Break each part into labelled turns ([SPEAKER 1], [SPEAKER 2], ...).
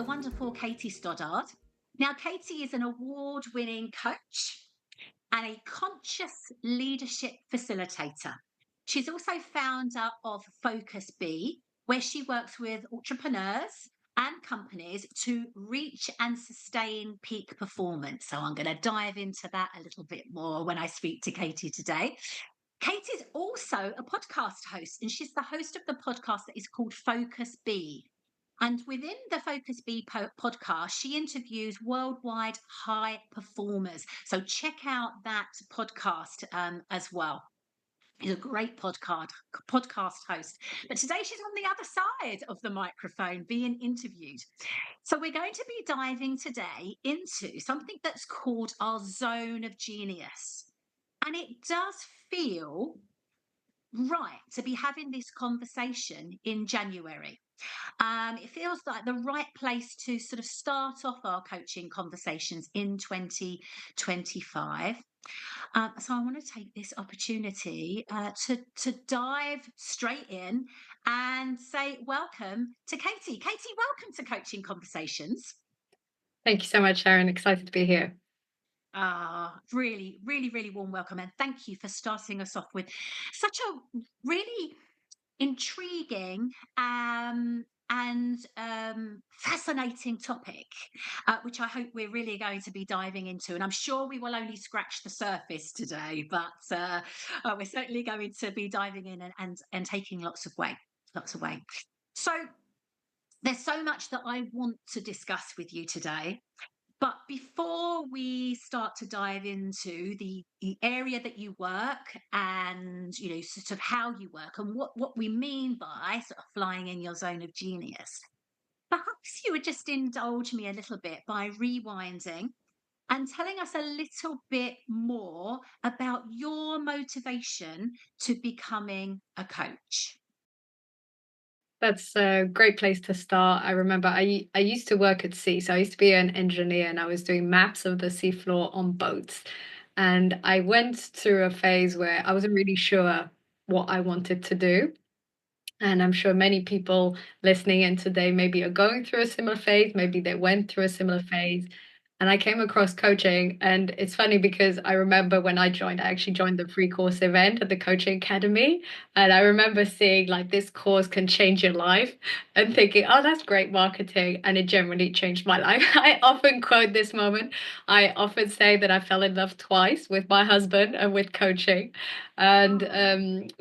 [SPEAKER 1] the wonderful Katie Stoddart. Now, Katie is an award winning coach and a conscious leadership facilitator. She's also founder of Focus B, where she works with entrepreneurs and companies to reach and sustain peak performance. So, I'm going to dive into that a little bit more when I speak to Katie today. Katie's also a podcast host, and she's the host of the podcast that is called Focus B. And within the Focus B podcast, she interviews worldwide high performers. So check out that podcast as well. He's a great podcast host. But today she's on the other side of the microphone being interviewed. So we're going to be diving today into something that's called our zone of genius. And it does feel right to be having this conversation in January. It feels like the right place to sort of start off our coaching conversations in 2025. So I want to take this opportunity to dive straight in and say welcome to Katie. Katie, welcome to Coaching Conversations.
[SPEAKER 2] Thank you so much, Sharon. Excited to be here.
[SPEAKER 1] Really, really, really warm welcome. And thank you for starting us off with such a really intriguing and fascinating topic, which I hope we're really going to be diving into. And I'm sure we will only scratch the surface today, but we're certainly going to be diving in and taking lots of way. So there's so much that I want to discuss with you today. But before we start to dive into the area that you work and, sort of how you work and what we mean by sort of flying in your zone of genius, perhaps you would just indulge me a little bit by rewinding and telling us a little bit more about your motivation to becoming a coach.
[SPEAKER 2] That's a great place to start. I remember I used to work at sea, so I used to be an engineer and I was doing maps of the seafloor on boats. And I went through a phase where I wasn't really sure what I wanted to do. And I'm sure many people listening in today maybe are going through a similar phase, maybe they went through a similar phase. And I came across coaching, and it's funny because I remember when I actually joined the free course event at the coaching academy. And I remember seeing like this course can change your life and thinking, oh, that's great marketing. And it generally changed my life. I often quote this moment. I often say that I fell in love twice with my husband and with coaching. And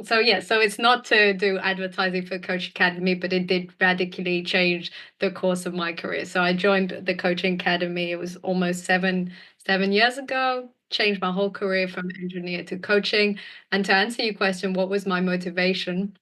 [SPEAKER 2] so it's not to do advertising for Coach Academy, but it did radically change the course of my career. So I joined the coaching academy. It was almost seven years ago. Changed my whole career from engineer to coaching. And to answer your question, what was my motivation?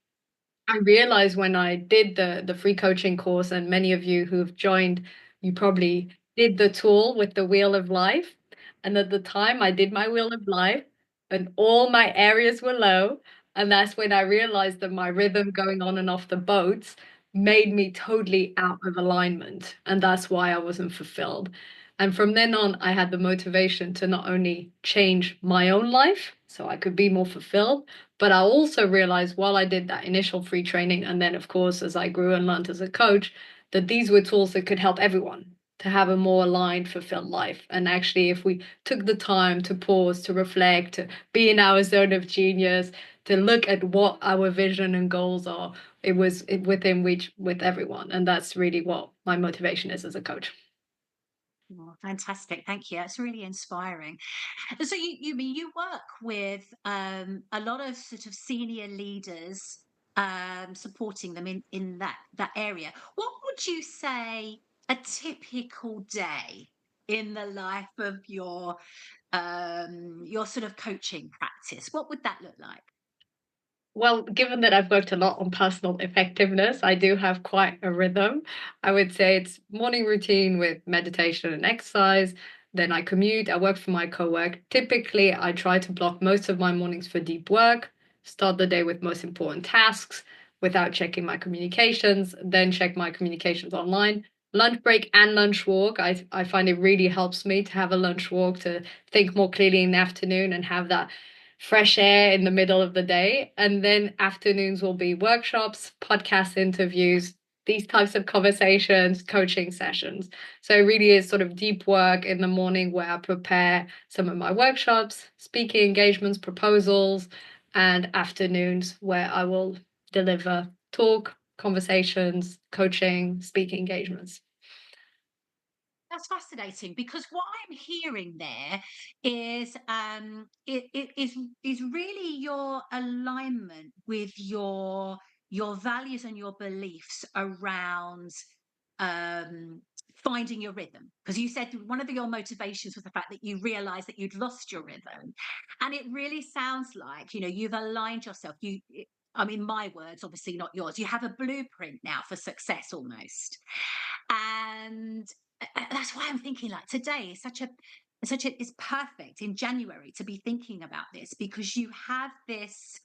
[SPEAKER 2] I realized when I did the free coaching course, and many of you who've joined, you probably did the tool with the wheel of life. And at the time, I did my wheel of life, and all my areas were low. And that's when I realized that my rhythm going on and off the boats made me totally out of alignment. And that's why I wasn't fulfilled. And from then on, I had the motivation to not only change my own life so I could be more fulfilled, but I also realized while I did that initial free training, and then, of course, as I grew and learned as a coach, that these were tools that could help everyone to have a more aligned, fulfilled life. And actually, if we took the time to pause, to reflect, to be in our zone of genius, to look at what our vision and goals are, within reach with everyone. And that's really what my motivation is as a coach.
[SPEAKER 1] Oh, fantastic. Thank you. That's really inspiring. So you work with a lot of sort of senior leaders, supporting them in that area. What would you say a typical day in the life of your sort of coaching practice? What would that look like?
[SPEAKER 2] Well, given that I've worked a lot on personal effectiveness, I do have quite a rhythm. I would say it's morning routine with meditation and exercise. Then I commute, I work for my co-work. Typically, I try to block most of my mornings for deep work, start the day with most important tasks without checking my communications, then check my communications online. Lunch break and lunch walk. I find it really helps me to have a lunch walk to think more clearly in the afternoon and have that fresh air in the middle of the day. And then afternoons will be workshops, podcast interviews, these types of conversations, coaching sessions. So it really is sort of deep work in the morning where I prepare some of my workshops, speaking engagements, proposals, and afternoons where I will deliver talk, conversations, coaching, speaking engagements.
[SPEAKER 1] That's fascinating because what I'm hearing there is is really your alignment with your values and your beliefs around um finding your rhythm, because you said one of your motivations was the fact that you realized that you'd lost your rhythm, and it really sounds like, you've aligned yourself. I mean, my words, obviously not yours. You have a blueprint now for success almost. And that's why I'm thinking, like, today is it's perfect in January to be thinking about this, because you have this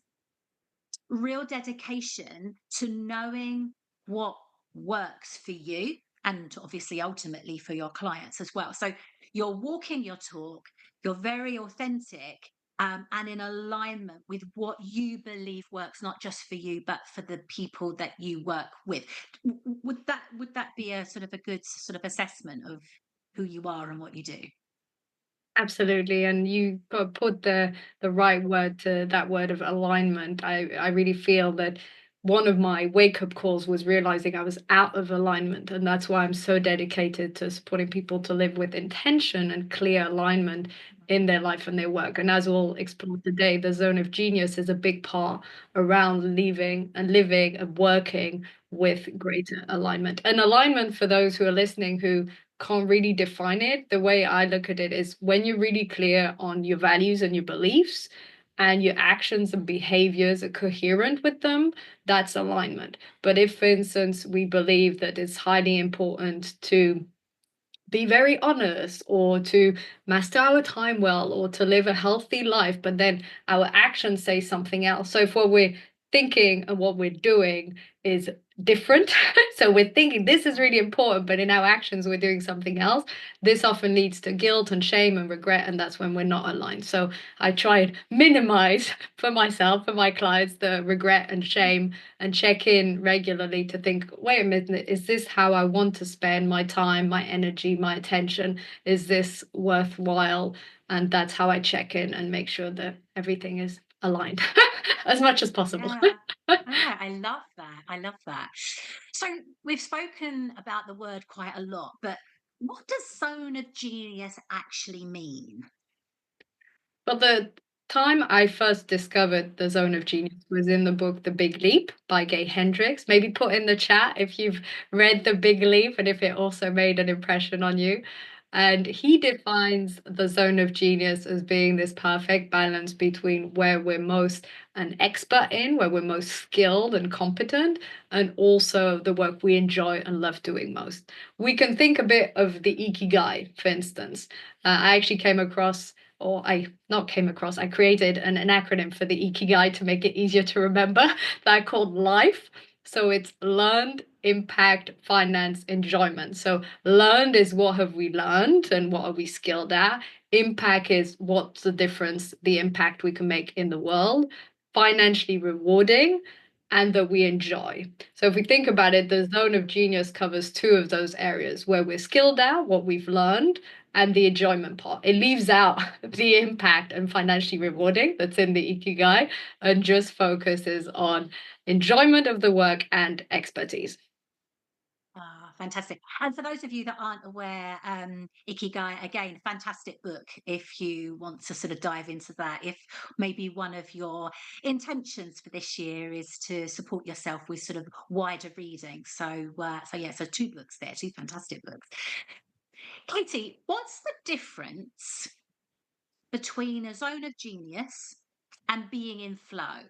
[SPEAKER 1] real dedication to knowing what works for you, and obviously ultimately for your clients as well. So you're walking your talk, you're very authentic, and in alignment with what you believe works, not just for you but for the people that you work with. Would that be a sort of a good sort of assessment of who you are and what you do?
[SPEAKER 2] Absolutely, and you put the right word to that word of alignment. I really feel that one of my wake up calls was realizing I was out of alignment, and that's why I'm so dedicated to supporting people to live with intention and clear alignment in their life and their work. And as we'll explore today, the zone of genius is a big part around living and working with greater alignment. And alignment, for those who are listening who can't really define it. The way I look at it is when you're really clear on your values and your beliefs, and your actions and behaviors are coherent with them, that's alignment. But if, for instance, we believe that it's highly important to be very honest or to master our time well or to live a healthy life, but then our actions say something else. So if what we're thinking and what we're doing is different, so we're thinking this is really important, but in our actions we're doing something else, this often leads to guilt and shame and regret, and that's when we're not aligned. So I try and minimize for myself, for my clients, the regret and shame, and check in regularly to think, wait a minute, is this how I want to spend my time, my energy, my attention? Is this worthwhile? And that's how I check in and make sure that everything is aligned as much as possible.
[SPEAKER 1] Yeah. Yeah, I love that. I love that. So we've spoken about the word quite a lot, but what does zone of genius actually mean?
[SPEAKER 2] But the time I first discovered the zone of genius was in the book The Big Leap by Gay Hendricks. Maybe put in the chat if you've read The Big Leap and if it also made an impression on you. And he defines the zone of genius as being this perfect balance between where we're most an expert in, where we're most skilled and competent, and also the work we enjoy and love doing most. We can think a bit of the ikigai, for instance. I actually came across or I not came across, I created an acronym for the Ikigai to make it easier to remember that I called LIFE. So it's learned, impact, finance, enjoyment. So learned is what have we learned and what are we skilled at? Impact is what's the difference, the impact we can make in the world. Financially rewarding and that we enjoy. So if we think about it, the zone of genius covers two of those areas where we're skilled at, what we've learned, and the enjoyment part. It leaves out the impact and financially rewarding that's in the ikigai and just focuses on enjoyment of the work and expertise.
[SPEAKER 1] Ah, fantastic. And for those of you that aren't aware, Ikigai, again, fantastic book if you want to sort of dive into that. If maybe one of your intentions for this year is to support yourself with sort of wider reading. So yeah, so two books there, two fantastic books. Katie, what's the difference between a zone of genius and being in flow?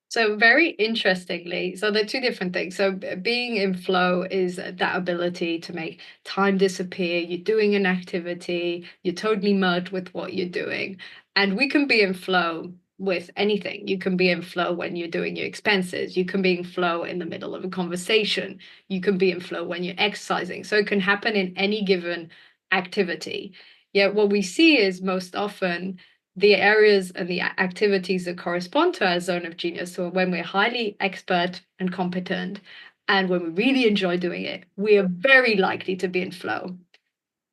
[SPEAKER 2] So very interestingly, so they're two different things. So being in flow is that ability to make time disappear. You're doing an activity, you're totally merged with what you're doing. And we can be in flow with anything. You can be in flow when you're doing your expenses. You can be in flow in the middle of a conversation. You can be in flow when you're exercising. So it can happen in any given activity. Yet what we see is most often the areas and the activities that correspond to our zone of genius. So when we're highly expert and competent, and when we really enjoy doing it, we are very likely to be in flow.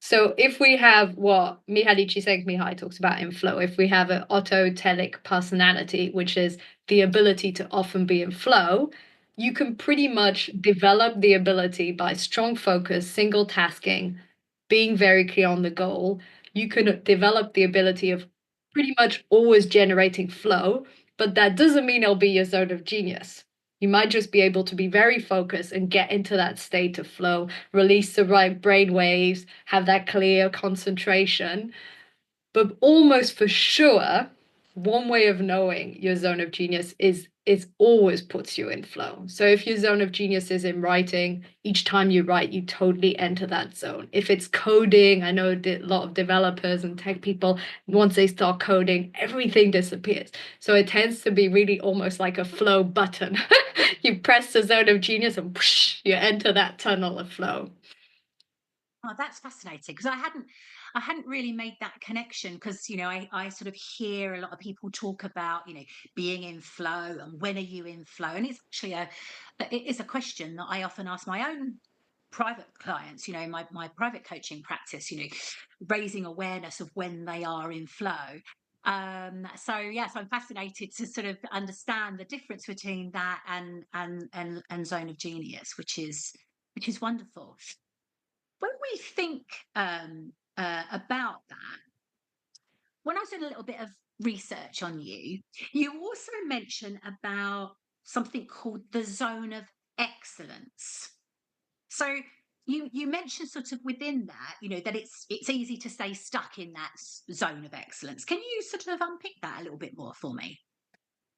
[SPEAKER 2] So if we have what Mihaly Csikszentmihalyi talks about in flow, if we have an autotelic personality, which is the ability to often be in flow, you can pretty much develop the ability by strong focus, single tasking, being very clear on the goal. You can develop the ability of pretty much always generating flow, but that doesn't mean it'll be your zone of genius. You might just be able to be very focused and get into that state of flow, release the right brain waves, have that clear concentration. But almost for sure, one way of knowing your zone of genius is it always puts you in flow. So if your zone of genius is in writing, each time you write, you totally enter that zone. If it's coding, I know a lot of developers and tech people, once they start coding, everything disappears. So it tends to be really almost like a flow button. You press the zone of genius and whoosh, you enter that tunnel of flow.
[SPEAKER 1] Oh, that's fascinating because I hadn't really made that connection because I sort of hear a lot of people talk about being in flow and when are you in flow, and it's actually it is a question that I often ask my own private clients, my private coaching practice, raising awareness of when they are in flow. So yes, I'm fascinated to sort of understand the difference between that and zone of genius, which is wonderful. When we think about that, when I was doing a little bit of research on you, you also mention about something called the zone of excellence. So you mentioned sort of within that, that it's easy to stay stuck in that zone of excellence. Can you sort of unpick that a little bit more for me?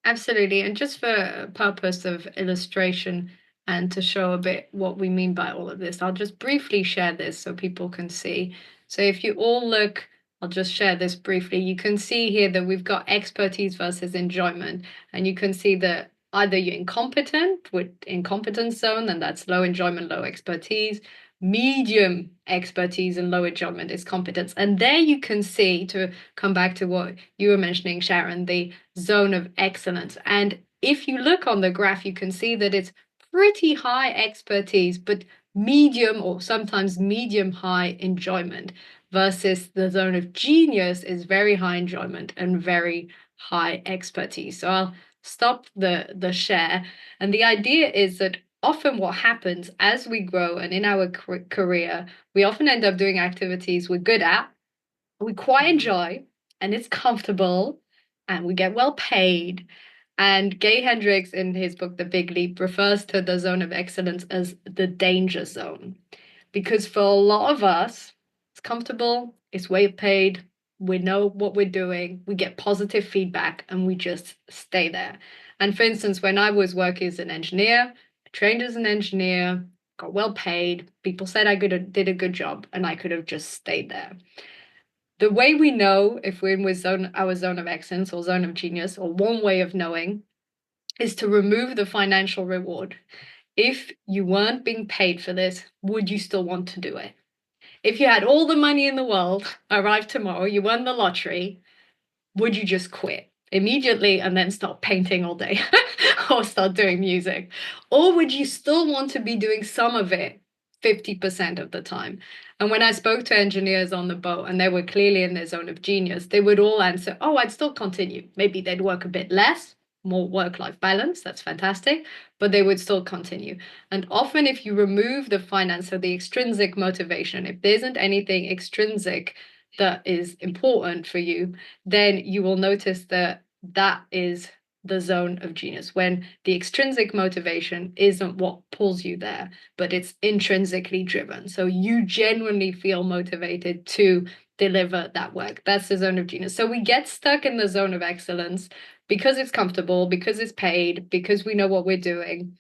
[SPEAKER 2] Absolutely. And just for purpose of illustration and to show a bit what we mean by all of this, I'll just briefly share this so people can see. So if you all look, I'll just share this briefly. You can see here that we've got expertise versus enjoyment. And you can see that either you're incompetent with incompetence zone, and that's low enjoyment, low expertise. Medium expertise and low enjoyment is competence. And there you can see, to come back to what you were mentioning, Sharon, the zone of excellence. And if you look on the graph, you can see that it's pretty high expertise, but medium or sometimes medium high enjoyment, versus the zone of genius is very high enjoyment and very high expertise. So I'll stop the share. And the idea is that often what happens as we grow and in our career, we often end up doing activities we're good at, we quite
[SPEAKER 1] Mhm.
[SPEAKER 2] enjoy, and it's comfortable, and we get well paid. And Gay Hendricks, in his book The Big Leap, refers to the zone of excellence as the danger zone. Because for a lot of us, it's comfortable, it's well paid, we know what we're doing, we get positive feedback, and we just stay there. And for instance, when I was working as an engineer, I trained as an engineer, got well paid, people said I did a good job, and I could have just stayed there. The way we know if we're in with our zone of excellence or zone of genius, or one way of knowing, is to remove the financial reward. If you weren't being paid for this, would you still want to do it? If you had all the money in the world, arrive tomorrow, you won the lottery, would you just quit immediately and then start painting all day or start doing music? Or would you still want to be doing some of it 50% of the time? And when I spoke to engineers on the boat and they were clearly in their zone of genius, they would all answer, oh, I'd still continue. Maybe they'd work a bit less, more work-life balance. That's fantastic. But they would still continue. And often if you remove the finance, so the extrinsic motivation, if there isn't anything extrinsic that is important for you, then you will notice that that is the zone of genius, when the extrinsic motivation isn't what pulls you there, but it's intrinsically driven. So you genuinely feel motivated to deliver that work. That's the zone of genius. So we get stuck in the zone of excellence because it's comfortable, because it's paid, because we know what we're doing.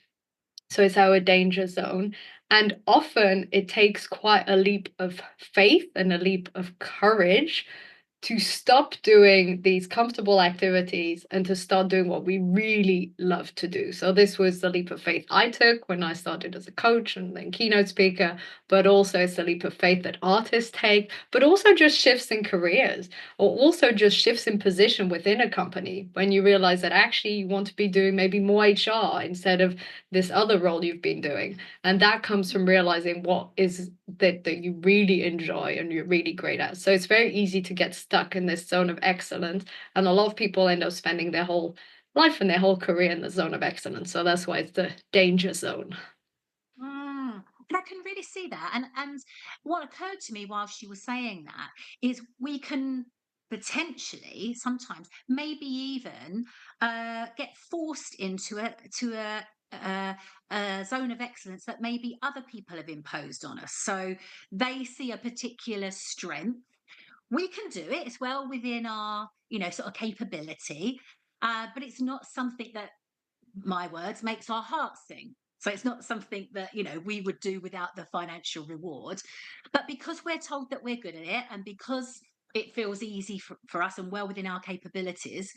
[SPEAKER 2] So it's our danger zone. And often it takes quite a leap of faith and a leap of courage to stop doing these comfortable activities and to start doing what we really love to do. So this was the leap of faith I took when I started as a coach and then keynote speaker, but also it's the leap of faith that artists take, but also just shifts in careers or also just shifts in position within a company when you realize that actually you want to be doing maybe more HR instead of this other role you've been doing. And that comes from realizing what is that you really enjoy and you're really great at. So it's very easy to get stuck in this zone of excellence. And a lot of people end up spending their whole life and their whole career in the zone of excellence. So that's why it's the danger zone.
[SPEAKER 1] And I can really see that. And what occurred to me whilst you were saying that is we can potentially sometimes maybe even get forced into a zone of excellence that maybe other people have imposed on us. So they see a particular strength. We can do it as well within our, sort of capability, but it's not something that, my words, makes our hearts sing. So it's not something that, we would do without the financial reward. But because we're told that we're good at it and because it feels easy for us and well within our capabilities,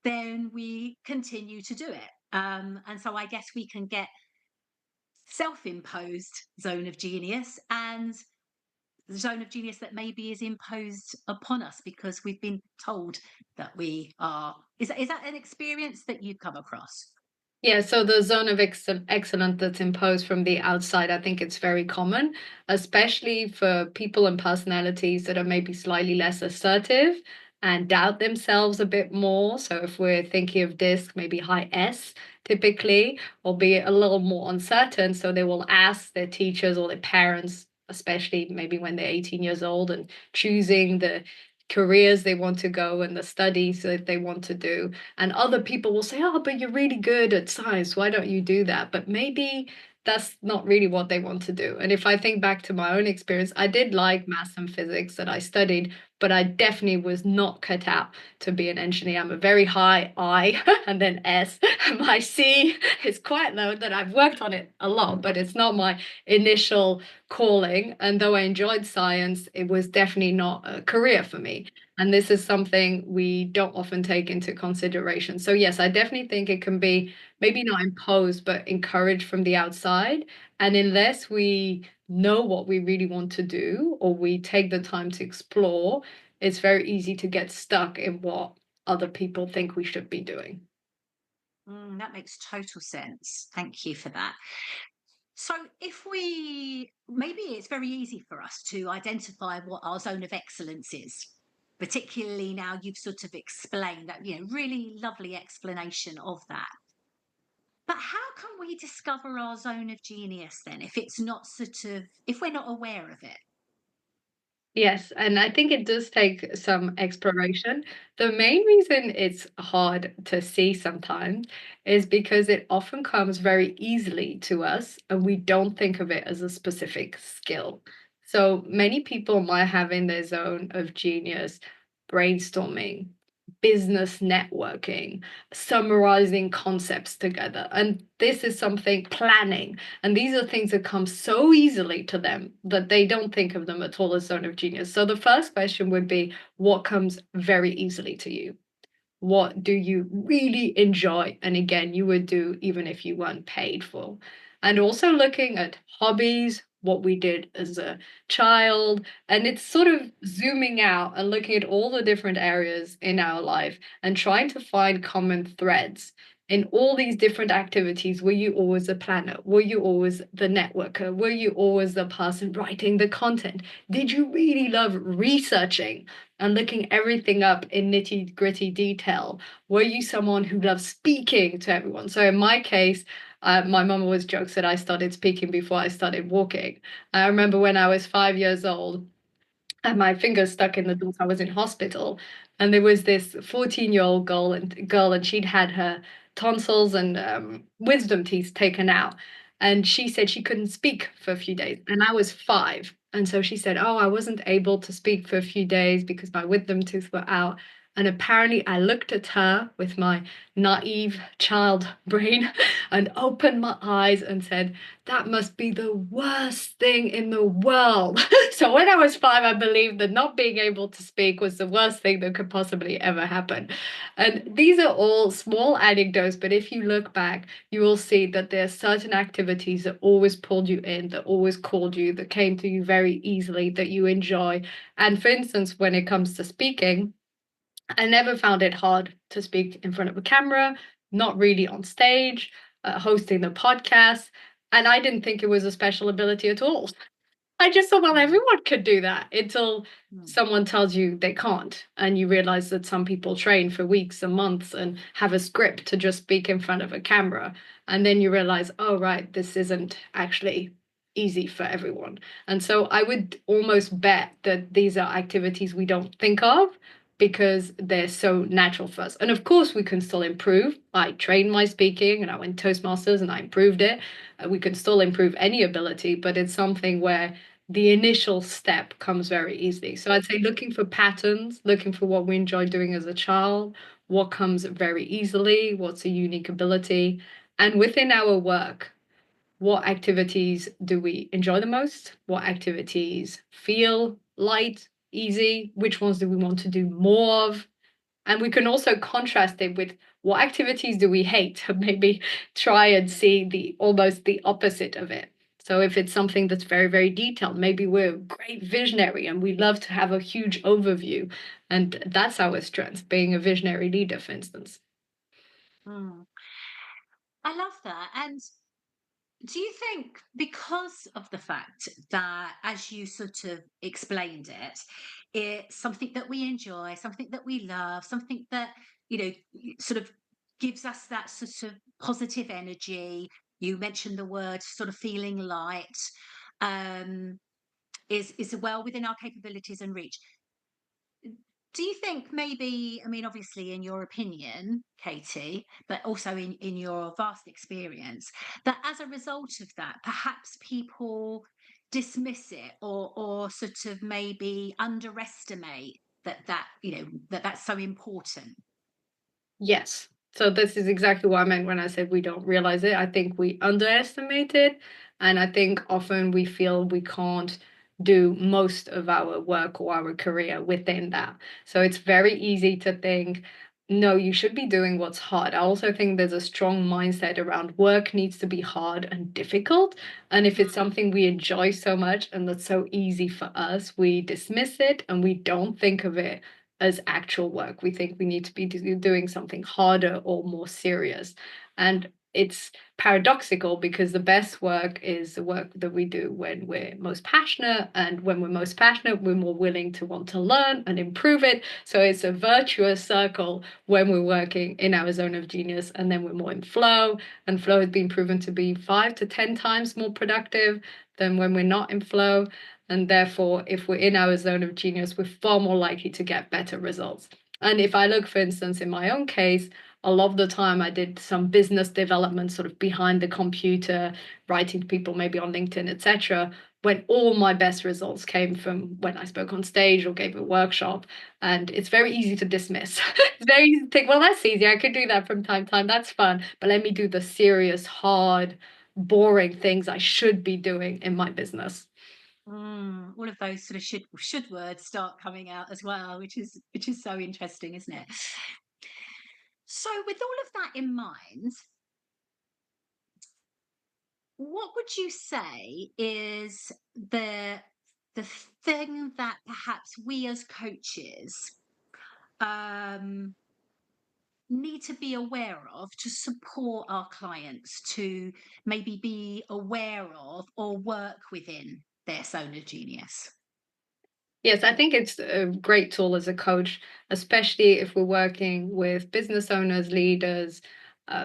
[SPEAKER 1] then we continue to do it. And so I guess we can get self-imposed zone of genius and the zone of genius that maybe is imposed upon us because we've been told that we are. Is that an experience that you've come across?
[SPEAKER 2] Yeah, so the zone of excellence that's imposed from the outside, I think it's very common, especially for people and personalities that are maybe slightly less assertive and doubt themselves a bit more. So if we're thinking of DISC, maybe high S typically, or be a little more uncertain. So they will ask their teachers or their parents, especially maybe when they're 18 years old and choosing the careers they want to go and the studies that they want to do, and other people will say, "Oh, but you're really good at science. Why don't you do that?" But maybe that's not really what they want to do. And if I think back to my own experience, I did like maths and physics that I studied, but I definitely was not cut out to be an engineer. I'm a very high I and then S. My C is quite low, that I've worked on it a lot, but it's not my initial calling. And though I enjoyed science, it was definitely not a career for me. And this is something we don't often take into consideration. So, yes, I definitely think it can be maybe not imposed, but encouraged from the outside. And unless we know what we really want to do or we take the time to explore, it's very easy to get stuck in what other people think we should be doing.
[SPEAKER 1] That makes total sense. Thank you for that. So, if we maybe it's very easy for us to identify what our zone of excellence is, particularly now you've sort of explained that, really lovely explanation of that. But how can we discover our zone of genius then if it's not if we're not aware of it?
[SPEAKER 2] Yes, and I think it does take some exploration. The main reason it's hard to see sometimes is because it often comes very easily to us and we don't think of it as a specific skill. So many people might have in their zone of genius brainstorming, business networking, summarizing concepts together. And this is something planning. And these are things that come so easily to them that they don't think of them at all as zone of genius. So the first question would be, what comes very easily to you? What do you really enjoy? And again, you would do even if you weren't paid for. And also looking at hobbies, what we did as a child. And it's sort of zooming out and looking at all the different areas in our life and trying to find common threads. In all these different activities, were you always a planner? Were you always the networker? Were you always the person writing the content? Did you really love researching and looking everything up in nitty gritty detail? Were you someone who loved speaking to everyone? So in my case, my mum always jokes that I started speaking before I started walking. I remember when I was 5 years old, and my fingers stuck in the door. I was in hospital, and there was this 14-year-old girl, and she'd had her tonsils and wisdom teeth taken out, and she said she couldn't speak for a few days, and I was 5, and so she said, "Oh, I wasn't able to speak for a few days because my wisdom teeth were out." And apparently, I looked at her with my naive child brain and opened my eyes and said, that must be the worst thing in the world. So when I was 5, I believed that not being able to speak was the worst thing that could possibly ever happen. And these are all small anecdotes, but if you look back, you will see that there are certain activities that always pulled you in, that always called you, that came to you very easily, that you enjoy. And for instance, when it comes to speaking, I never found it hard to speak in front of a camera, not really on stage, hosting the podcast. And I didn't think it was a special ability at all. I just thought, well,
[SPEAKER 1] Mm,
[SPEAKER 2] everyone could do that until
[SPEAKER 1] mm,
[SPEAKER 2] someone tells you they can't. And you realize that some people train for weeks and months and have a script to just speak in front of a camera. And then you realize, oh, right, this isn't actually easy for everyone. And so I would almost bet that these are activities we don't think of because they're so natural for us. And of course, we can still improve. I trained my speaking and I went Toastmasters and I improved it. We can still improve any ability, but it's something where the initial step comes very easily. So I'd say looking for patterns, looking for what we enjoy doing as a child, what comes very easily, what's a unique ability, and within our work, what activities do we enjoy the most? What activities feel light, easy? Which ones do we want to do more of? And we can also contrast it with what activities do we hate? Maybe try and
[SPEAKER 1] yeah.
[SPEAKER 2] see the almost the opposite of it. So if it's something that's very, very detailed, maybe we're a great visionary and we love to have a huge overview. And that's our strength, being a visionary leader, for instance.
[SPEAKER 1] Mm. I love that. And do you think because of the fact that, as you sort of explained it, it's something that we enjoy, something that we love, something that, sort of gives us that sort of positive energy? You mentioned the word sort of feeling light, um, is well within our capabilities and reach. Do you think maybe, I mean, obviously, in your opinion, Katie, but also in your vast experience, that as a result of that, perhaps people dismiss it or sort of maybe underestimate that that's so important?
[SPEAKER 2] Yes. So this is exactly what I meant when I said we don't realize it. I think we underestimate it. And I think often we feel we can't do most of our work or our career within that. So it's very easy to think, no, you should be doing what's hard. I also think there's a strong mindset around work needs to be hard and difficult. And if it's
[SPEAKER 1] Mm,
[SPEAKER 2] something we enjoy so much and that's so easy for us, we dismiss it and we don't think of it as actual work. We think we need to be doing something harder or more serious. And it's paradoxical because the best work is the work that we do when we're most passionate. And when we're most passionate, we're more willing to want to learn and improve it. So it's a virtuous circle when we're working in our zone of genius. And then we're more in flow. And flow has been proven to be 5 to 10 times more productive than when we're not in flow. And therefore, if we're in our zone of genius, we're far more likely to get better results. And if I look, for instance, in my own case, a lot of the time I did some business development sort of behind the computer, writing to people maybe on LinkedIn, etc. When all my best results came from when I spoke on stage or gave a workshop. And it's very easy to dismiss. It's very easy to think, well, that's easy. I could do that from time to time. That's fun. But let me do the serious, hard, boring things I should be doing in my business.
[SPEAKER 1] all of those sort of should words start coming out as well, which is so interesting, isn't it? So, with all of that in mind, what would you say is the thing that perhaps we as coaches um, need to be aware of to support our clients to maybe be aware of or work within their zone of genius?
[SPEAKER 2] Yes, I think it's a great tool as a coach, especially if we're working with business owners, leaders,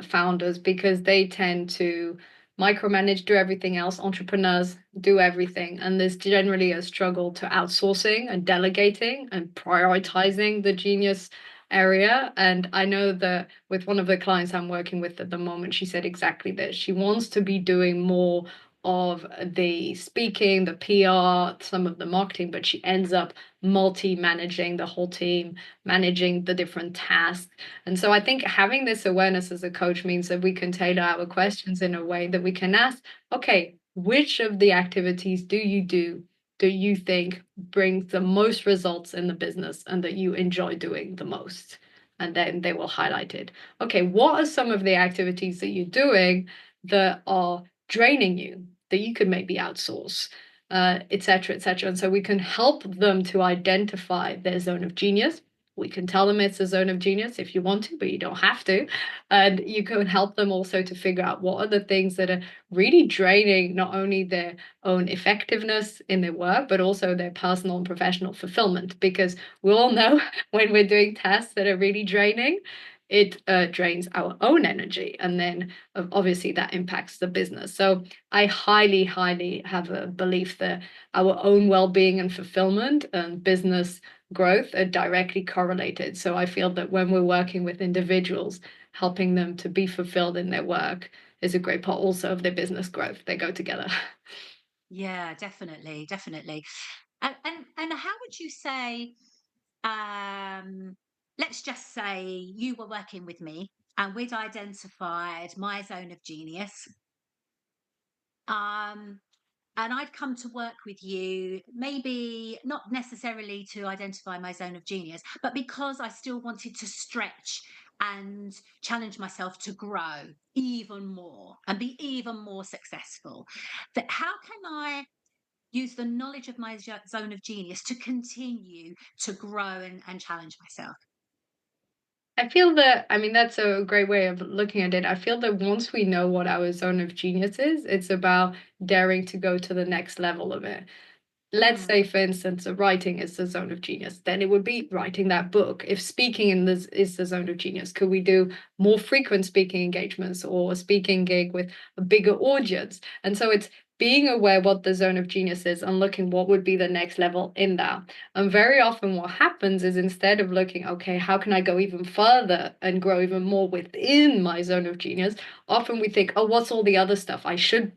[SPEAKER 2] founders, because they tend to micromanage, do everything else. Entrepreneurs do everything. And there's generally a struggle to outsourcing and delegating and prioritizing the genius area. And I know that with one of the clients I'm working with at the moment, she said exactly this. She wants to be doing more of the speaking, the PR, some of the marketing, but she ends up multi-managing the whole team, managing the different tasks. And so I think having this awareness as a coach means that we can tailor our questions in a way that we can ask, okay, which of the activities do you think brings the most results in the business and that you enjoy doing the most? And then they will highlight it. Okay, what are some of the activities that you're doing that are draining you that you could maybe outsource, et cetera, et cetera. And so we can help them to identify their zone of genius. We can tell them it's a zone of genius if you want to, but you don't have to. And you can help them also to figure out what are the things that are really draining not only their own effectiveness in their work, but also their personal and professional fulfillment. Because we all know when we're doing tasks that are really draining, it drains our own energy. And then obviously that impacts the business. So I highly, highly have a belief that our own well-being and fulfillment and business growth are directly correlated. So I feel that when we're working with individuals, helping them to be fulfilled in their work is a great part also of their business growth. They go together.
[SPEAKER 1] Yeah, definitely, definitely. And how would you say, um, let's just say you were working with me and we'd identified my zone of genius. Um, and I'd come to work with you, maybe not necessarily to identify my zone of genius, but because I still wanted to stretch and challenge myself to grow even more and be even more successful. That how can I use the knowledge of my zone of genius to continue to grow and challenge myself?
[SPEAKER 2] I feel that, I mean, that's a great way of looking at it. I feel that once we know what our zone of genius is, it's about daring to go to the next level of it. Let's
[SPEAKER 1] Mm,
[SPEAKER 2] say, for instance, writing is the zone of genius, then it would be writing that book. If speaking in this is the zone of genius, could we do more frequent speaking engagements or a speaking gig with a bigger audience? And so it's being aware what the zone of genius is and looking what would be the next level in that. And very often what happens is instead of looking, okay, how can I go even further and grow even more within my zone of genius? Often we think, oh, what's all the other stuff I should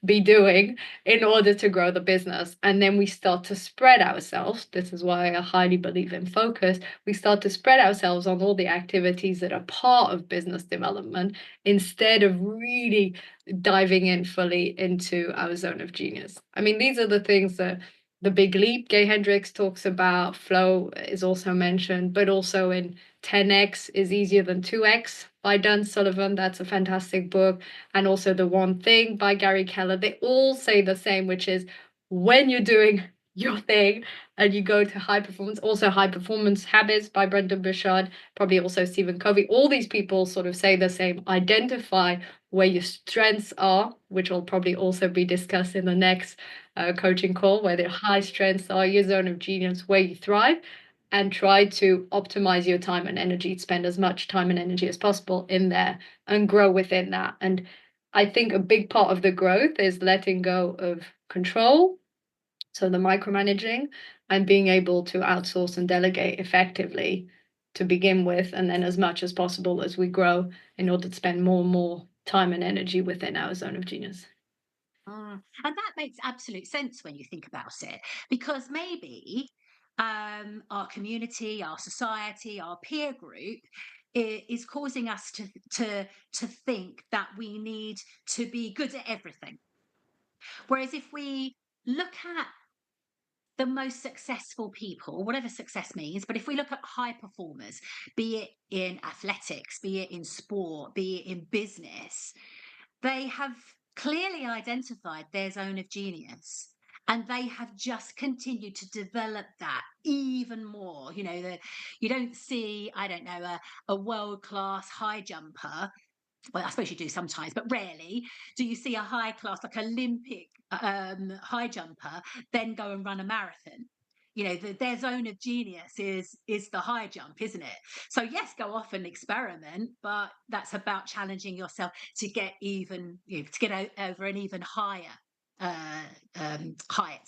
[SPEAKER 2] be doing in order to grow the business. And then we start to spread ourselves. This is why I highly believe in focus. We start to spread ourselves on all the activities that are part of business development instead of really diving in fully into our zone of genius. I mean, these are the things that the big leap Gay Hendricks talks about. Flow is also mentioned, but also in 10x is easier than 2x by Dan Sullivan. That's a fantastic book. And also The One Thing by Gary Keller. They all say the same, which is when you're doing your thing and you go to high performance, also High Performance Habits by Brendan Burchard, probably also Stephen Covey. All these people sort of say the same. Identify where your strengths are, which will probably also be discussed in the next coaching call, where the high strengths are, your zone of genius, where you thrive, and try to optimize your time and energy, spend as much time and energy as possible in there and grow within that. And I think a big part of the growth is letting go of control, so the micromanaging, and being able to outsource and delegate effectively to begin with, and then as much as possible as we grow in order to spend more and more time and energy within our zone of genius.
[SPEAKER 1] And that makes absolute sense when you think about it, because maybe our community, our society, our peer group is causing us to think that we need to be good at everything. Whereas if we look at the most successful people, whatever success means, but if we look at high performers, be it in athletics, be it in sport, be it in business, they have clearly identified their zone of genius and they have just continued to develop that even more. You don't see, I don't know, a world class high jumper. Well, I suppose you do sometimes, but rarely do you see a high class, like Olympic high jumper, then go and run a marathon. Their zone of genius is the high jump, isn't it? So yes, go off and experiment, but that's about challenging yourself to get even, to get over an even higher height.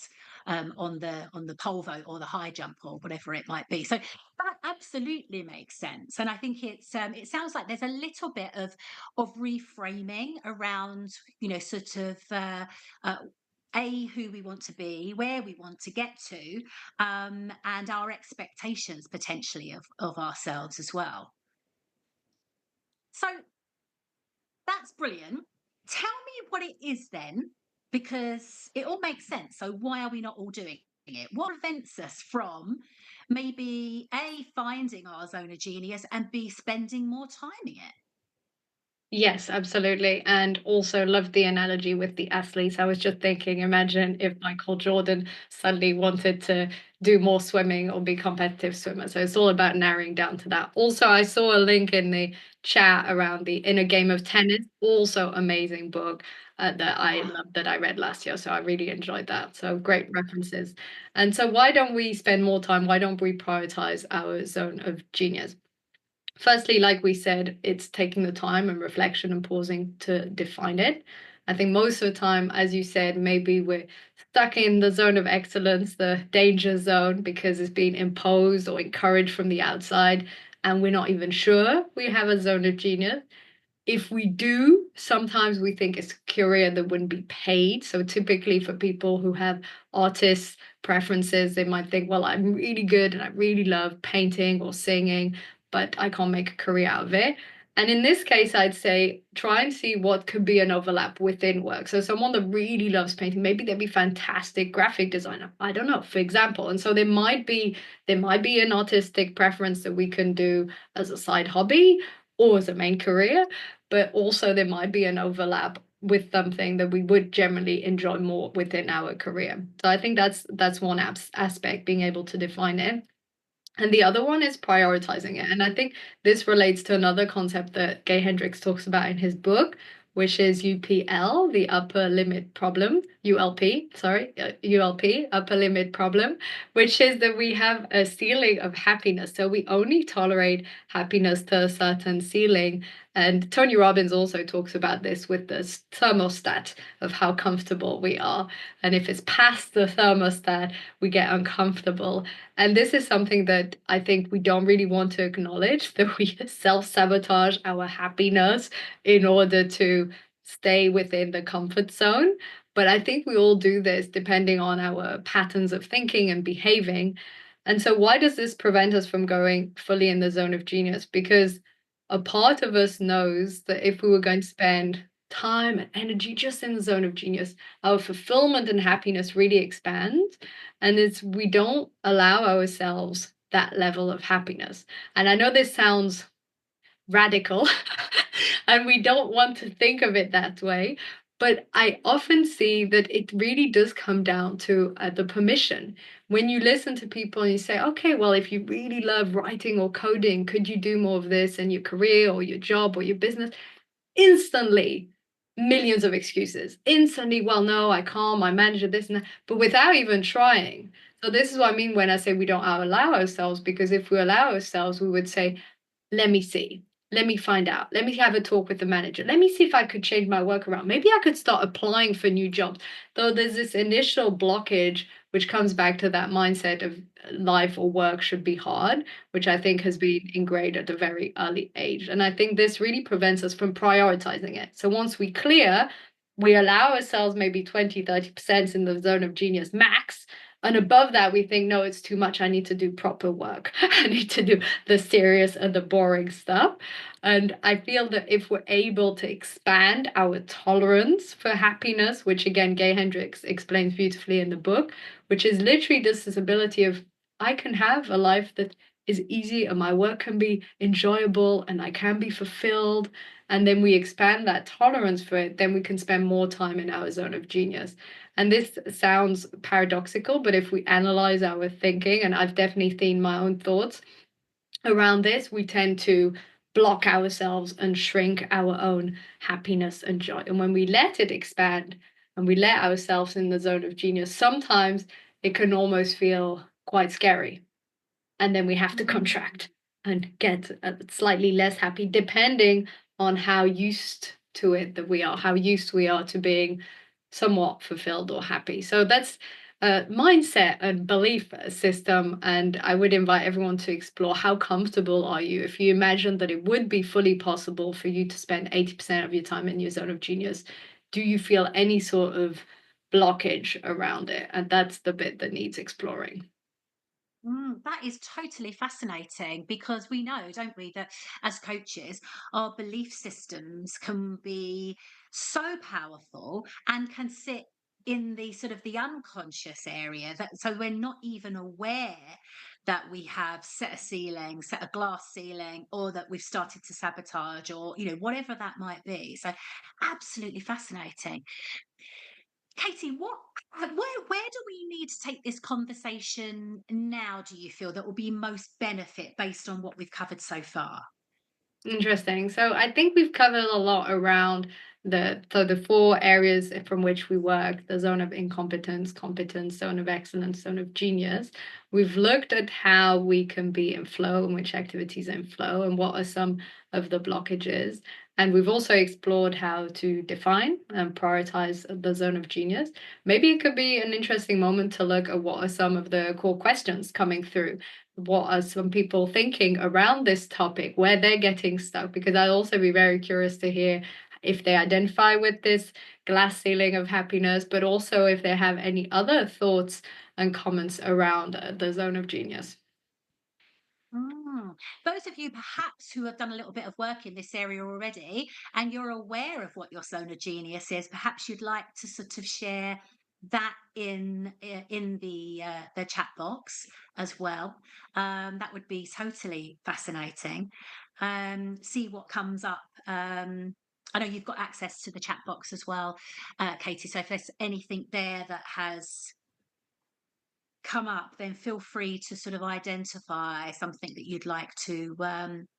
[SPEAKER 1] on the pole vault or the high jump or whatever it might be. So that absolutely makes sense, and I think it sounds like there's a little bit of reframing around, sort of. Uh, who we want to be, where we want to get to, and our expectations potentially of ourselves as well. So that's brilliant. Tell me what it is then, because it all makes sense. So why are we not all doing it? What prevents us from maybe A, finding our zone of genius, and B, spending more time in it?
[SPEAKER 2] Yes, absolutely. And also love the analogy with the athletes. I was just thinking, imagine if Michael Jordan suddenly wanted to do more swimming or be competitive swimmer. So it's all about narrowing down to that. Also, I saw a link in the chat around the Inner Game of Tennis, also amazing book that I
[SPEAKER 1] Yeah.
[SPEAKER 2] loved that I read last year. So I really enjoyed that. So great references. And so why don't we spend more time? Why don't we prioritize our zone of genius? Firstly, like we said, it's taking the time and reflection and pausing to define it. I think most of the time, as you said, maybe we're stuck in the zone of excellence, the danger zone, because it's been imposed or encouraged from the outside, and we're not even sure we have a zone of genius. If we do, sometimes we think it's a career that wouldn't be paid. So typically for people who have artist preferences, they might think, well, I'm really good and I really love painting or singing, but I can't make a career out of it. And in this case, I'd say try and see what could be an overlap within work. So someone that really loves painting, maybe they'd be fantastic graphic designer. I don't know, for example. And so there might be an artistic preference that we can do as a side hobby or as a main career, but also there might be an overlap with something that we would generally enjoy more within our career. So I think that's one aspect, being able to define it. And the other one is prioritizing it. And I think this relates to another concept that Gay Hendricks talks about in his book, which is UPL, the upper limit problem, ULP, sorry, ULP, upper limit problem, which is that we have a ceiling of happiness. So we only tolerate happiness to a certain ceiling. And Tony Robbins also talks about this with the thermostat of how comfortable we are. And if it's past the thermostat, we get uncomfortable. And this is something that I think we don't really want to acknowledge, that we self-sabotage our happiness in order to stay within the comfort zone. But I think we all do this depending on our patterns of thinking and behaving. And so why does this prevent us from going fully in the zone of genius? Because a part of us knows that if we were going to spend time and energy just in the zone of genius, our fulfillment and happiness really expands. And it's we don't allow ourselves that level of happiness. And I know this sounds radical and we don't want to think of it that way, but I often see that it really does come down to the permission. When you listen to people and you say, okay, well, if you really love writing or coding, could you do more of this in your career or your job or your business? Instantly, millions of excuses. Instantly, well, no, I can't, my manager, this and that, but without even trying. So this is what I mean when I say we don't allow ourselves, because if we allow ourselves, we would say, let me see. Let me find out. Let me have a talk with the manager. Let me see if I could change my work around. Maybe I could start applying for new jobs. Though there's this initial blockage, which comes back to that mindset of life or work should be hard, which I think has been ingrained at a very early age. And I think this really prevents us from prioritizing it. So once we clear, we allow ourselves maybe 20, 30% in the zone of genius max. And above that, we think, no, it's too much. I need to do proper work. I need to do the serious and the boring stuff. And I feel that if we're able to expand our tolerance for happiness, which again, Gay Hendricks explains beautifully in the book, which is literally just this ability of I can have a life that is easy and my work can be enjoyable and I can be fulfilled. And then we expand that tolerance for it, then we can spend more time in our zone of genius. And this sounds paradoxical, but if we analyze our thinking, and I've definitely seen my own thoughts around this, we tend to block ourselves and shrink our own happiness and joy. And when we let it expand and we let ourselves in the zone of genius, sometimes it can almost feel quite scary. And then we have to contract and get slightly less happy, depending on how used to it that we are, how used we are to being somewhat fulfilled or happy. So that's mindset and belief system. And I would invite everyone to explore how comfortable are you if you imagine that it would be fully possible for you to spend 80% of your time in your zone of genius. Do you feel any sort of blockage around it? And that's the bit that needs exploring.
[SPEAKER 1] That is totally fascinating because we know, don't we, that as coaches, our belief systems can be so powerful and can sit in the sort of the unconscious area, that so we're not even aware that we have set a ceiling, set a glass ceiling, or that we've started to sabotage, or whatever that might be. So absolutely fascinating. Katie, where do we need to take this conversation now, do you feel, that will be most benefit based on what we've covered so far?
[SPEAKER 2] Interesting. So I think we've covered a lot around the four areas from which we work: the zone of incompetence, competence, zone of excellence, zone of genius. We've looked at how we can be in flow and which activities are in flow and what are some of the blockages. And we've also explored how to define and prioritize the zone of genius. Maybe it could be an interesting moment to look at what are some of the core questions coming through, what are some people thinking around this topic, where they're getting stuck, because I'd also be very curious to hear if they identify with this glass ceiling of happiness, but also if they have any other thoughts and comments around the zone of genius.
[SPEAKER 1] Those of you perhaps who have done a little bit of work in this area already and you're aware of what your zone of genius is, perhaps you'd like to sort of share that in the chat box as well. That would be totally fascinating. See what comes up. I know you've got access to the chat box as well, Katie. So if there's anything there that has come up, then feel free to sort of identify something that you'd like to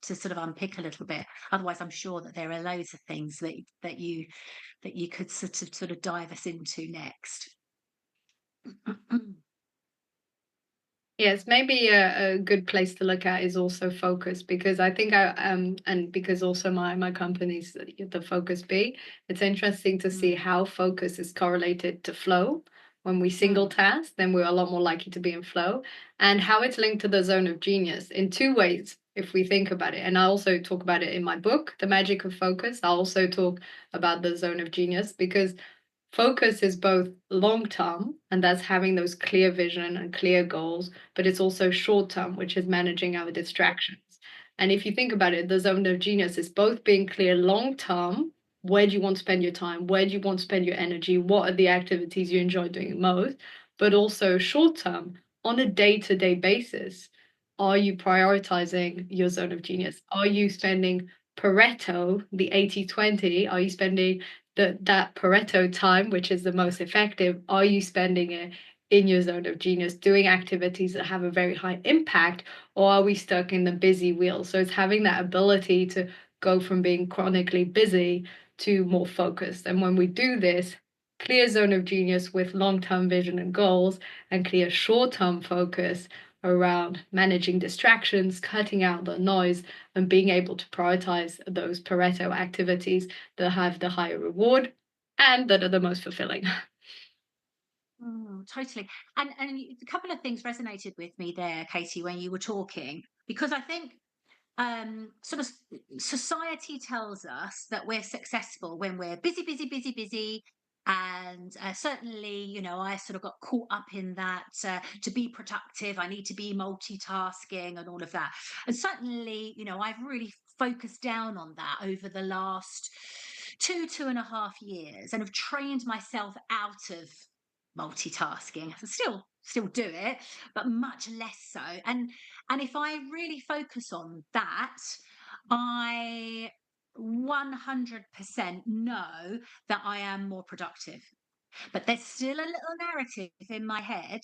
[SPEAKER 1] sort of unpick a little bit. Otherwise, I'm sure that there are loads of things that you could sort of dive us into next.
[SPEAKER 2] Yes, maybe a good place to look at is also focus, because I think I and because also my company's the Focus B. It's interesting to see
[SPEAKER 1] Mm,
[SPEAKER 2] how focus is correlated to flow. When we single
[SPEAKER 1] mm,
[SPEAKER 2] task, then we're a lot more likely to be in flow, and how it's linked to the zone of genius in two ways, if we think about it. And I also talk about it in my book, The Magic of Focus. I also talk about the zone of genius because focus is both long term, and that's having those clear vision and clear goals, but it's also short term, which is managing our distractions. And if you think about it, the zone of genius is both being clear long term. Where do you want to spend your time? Where do you want to spend your energy? What are the activities you enjoy doing most? But also short term, on a day to day basis. Are you prioritizing your zone of genius? Are you spending Pareto, the 80/20? Are you spending that Pareto time, which is the most effective, are you spending it in your zone of genius, doing activities that have a very high impact, or are we stuck in the busy wheel? So it's having that ability to go from being chronically busy to more focused. And when we do this, clear zone of genius with long-term vision and goals, and clear short-term focus around managing distractions, cutting out the noise, and being able to prioritize those Pareto activities that have the higher reward and that are the most fulfilling.
[SPEAKER 1] totally. And a couple of things resonated with me there, Katie, when you were talking, because I think sort of society tells us that we're successful when we're busy, busy, busy, busy. And certainly, I sort of got caught up in that. To be productive, I need to be multitasking and all of that. And certainly, I've really focused down on that over the last 2.5 years, and have trained myself out of multitasking. I still do it, but much less so. And if I really focus on that, I 100% know that I am more productive. But there's still a little narrative in my head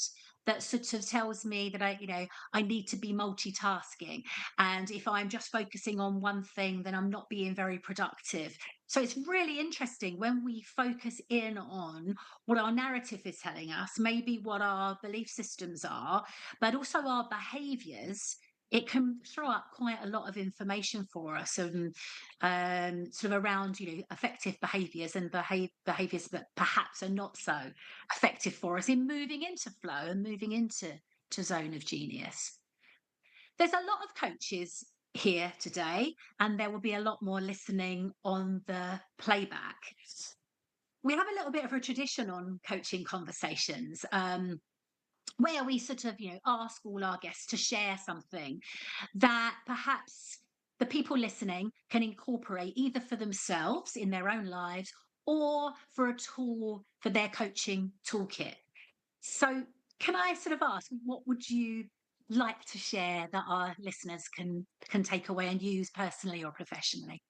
[SPEAKER 1] that sort of tells me that I need to be multitasking. And if I'm just focusing on one thing, then I'm not being very productive. So it's really interesting when we focus in on what our narrative is telling us, maybe what our belief systems are, but also our behaviors. it can throw up quite a lot of information for us, and sort of around, effective behaviours and behaviours that perhaps are not so effective for us in moving into flow and moving into zone of genius. There's a lot of coaches here today, and there will be a lot more listening on the playback. We have a little bit of a tradition on coaching conversations, where we sort of, ask all our guests to share something that perhaps the people listening can incorporate either for themselves in their own lives or for a tool for their coaching toolkit. So, can I sort of ask, what would you like to share that our listeners can take away and use personally or professionally?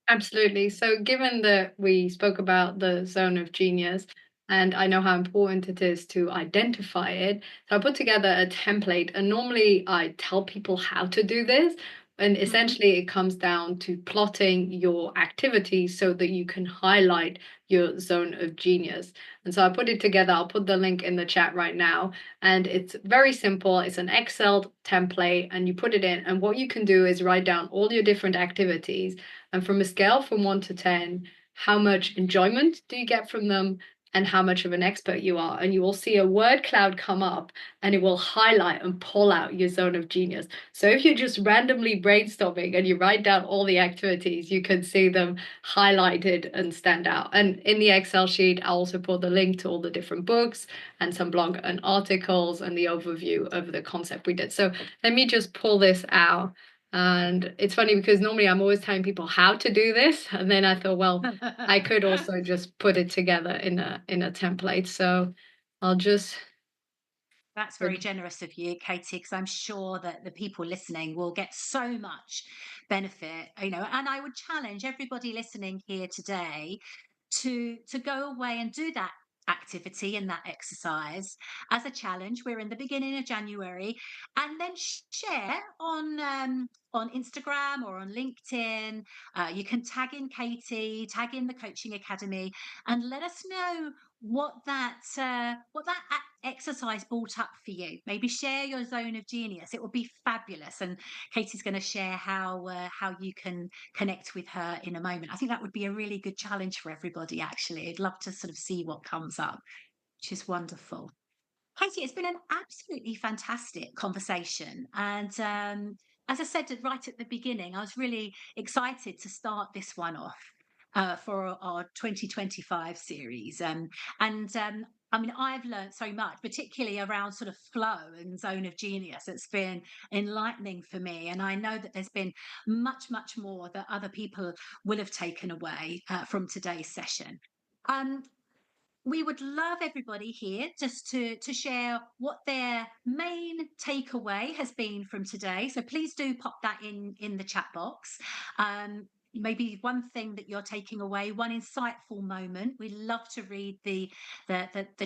[SPEAKER 2] Absolutely. So, given that we spoke about the zone of genius, and I know how important it is to identify it, so I put together a template. And normally I tell people how to do this. And
[SPEAKER 1] Hmm.
[SPEAKER 2] essentially, it comes down to plotting your activities so that you can highlight your zone of genius. And so I put it together. I'll put the link in the chat right now. And it's very simple. It's an Excel template, and you put it in. And what you can do is write down all your different activities, and from a scale from 1 to 10, how much enjoyment do you get from them and how much of an expert you are? And you will see a word cloud come up, and it will highlight and pull out your zone of genius. So if you're just randomly brainstorming and you write down all the activities, you can see them highlighted and stand out. And in the Excel sheet, I also put the link to all the different books and some blog and articles and the overview of the concept we did. So let me just pull this out. And it's funny because normally I'm always telling people how to do this. And then I thought, well, I could also just put it together in a template. So I'll just
[SPEAKER 1] That's very
[SPEAKER 2] put.
[SPEAKER 1] generous of you, Katie, because I'm sure that the people listening will get so much benefit, and I would challenge everybody listening here today to go away and do that activity and that exercise as a challenge. We're in the beginning of January, and then share on Instagram or on LinkedIn. You can tag in Katie, tag in the Coaching Academy, and let us know what that exercise brought up for you. Maybe share your zone of genius. It will be fabulous, and Katie's going to share how you can connect with her in a moment. I think that would be a really good challenge for everybody. Actually, I'd love to sort of see what comes up, which is wonderful. Katie, it's been an absolutely fantastic conversation. And as I said right at the beginning, I was really excited to start this one off for our 2025 series. And I mean, I've learned so much, particularly around sort of flow and zone of genius. It's been enlightening for me. And I know that there's been much, much more that other people will have taken away from today's session. Um, we would love everybody here just to share what their main takeaway has been from today. So please do pop that in the chat box. Maybe one thing that you're taking away, one insightful moment. We love to read the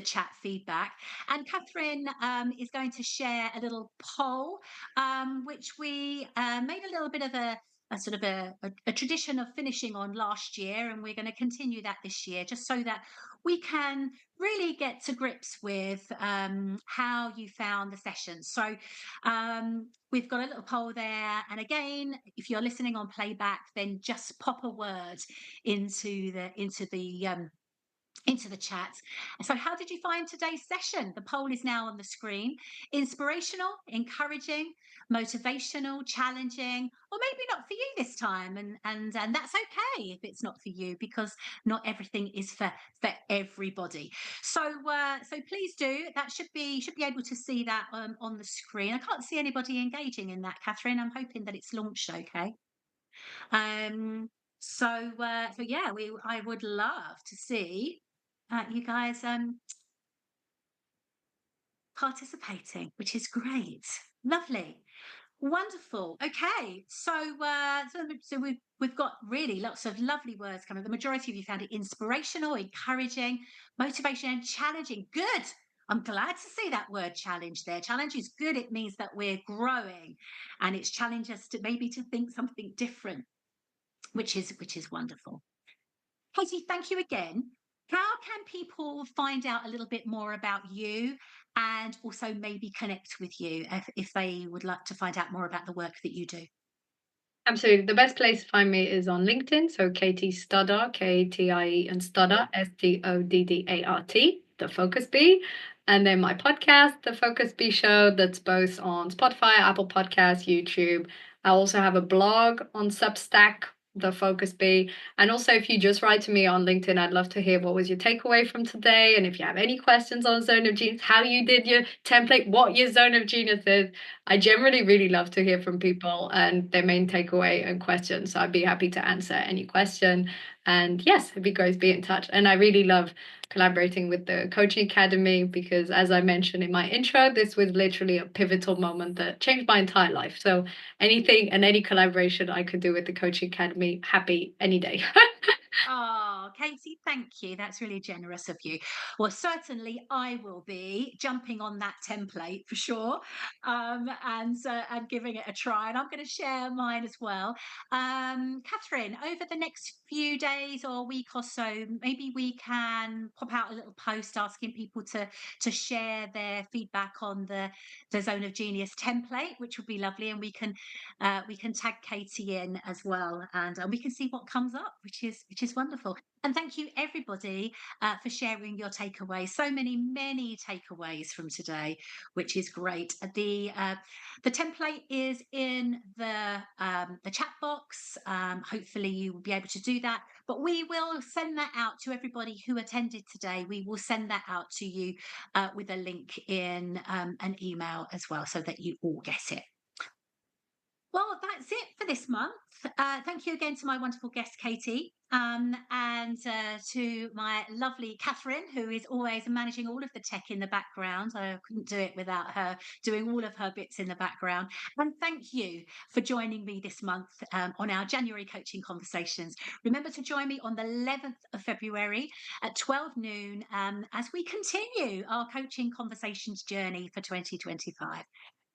[SPEAKER 1] chat feedback. And Catherine is going to share a little poll, which we made a little bit of a sort of a tradition of finishing on last year, and we're going to continue that this year, just so that we can really get to grips with how you found the session. So we've got a little poll there. And again, if you're listening on playback, then just pop a word into the chat. So, how did you find today's session? The poll is now on the screen. Inspirational, encouraging, motivational, challenging, or maybe not for you this time, and that's okay if it's not for you, because not everything is for everybody. So please do. That should be able to see that on the screen. I can't see anybody engaging in that, Catherine. I'm hoping that it's launched okay. So yeah, I would love to see you guys participating, which is great. Lovely. Wonderful. Okay, so we've got really lots of lovely words coming. The majority of you found it inspirational, encouraging, motivation, and challenging. Good. I'm glad to see that word challenge there. Challenge is good. It means that we're growing, and it's challenged us to maybe to think something different, which is wonderful. Katie, thank you again. How can people find out a little bit more about you and also maybe connect with you if they would like to find out more about the work that you do?
[SPEAKER 2] Absolutely. The best place to find me is on LinkedIn. So Katie Stoddart, Katie and Stoddart, Stoddart, the Focus Bee. And then my podcast, The Focus Bee Show, that's both on Spotify, Apple Podcasts, YouTube. I also have a blog on Substack, The Focus Bee. And also, if you just write to me on LinkedIn, I'd love to hear what was your takeaway from today. And if you have any questions on Zone of Genius, how you did your template, what your Zone of Genius is, I generally really love to hear from people and their main takeaway and questions. So I'd be happy to answer any question. And yes, it'd be great to be in touch. And I really love collaborating with the Coaching Academy because, as I mentioned in my intro, this was literally a pivotal moment that changed my entire life. So anything and any collaboration I could do with the Coaching Academy, happy any day.
[SPEAKER 1] Oh, Katie, thank you. That's really generous of you. Well, certainly I will be jumping on that template for sure, and giving it a try. And I'm going to share mine as well. Catherine, over the next few days or week or so, maybe we can pop out a little post asking people to share their feedback on the Zone of Genius template, which would be lovely, and we can tag Katie in as well, and we can see what comes up, which is wonderful. And thank you everybody for sharing your takeaways. So many takeaways from today, which is great. The template is in the chat box. Hopefully you will be able to do that. But we will send that out to everybody who attended today. We will send that out to you with a link in an email as well, so that you all get it. Well, that's it for this month. Thank you again to my wonderful guest, Katie, and to my lovely Catherine, who is always managing all of the tech in the background. I couldn't do it without her doing all of her bits in the background. And thank you for joining me this month on our January coaching conversations. Remember to join me on the 11th of February at 12 noon as we continue our coaching conversations journey for 2025.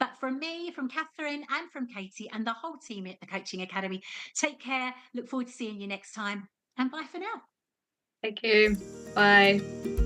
[SPEAKER 1] But from me, from Catherine, and from Katie, and the whole team at the Coaching Academy, take care. Look forward to seeing you next time. And bye for now.
[SPEAKER 2] Thank you. Bye.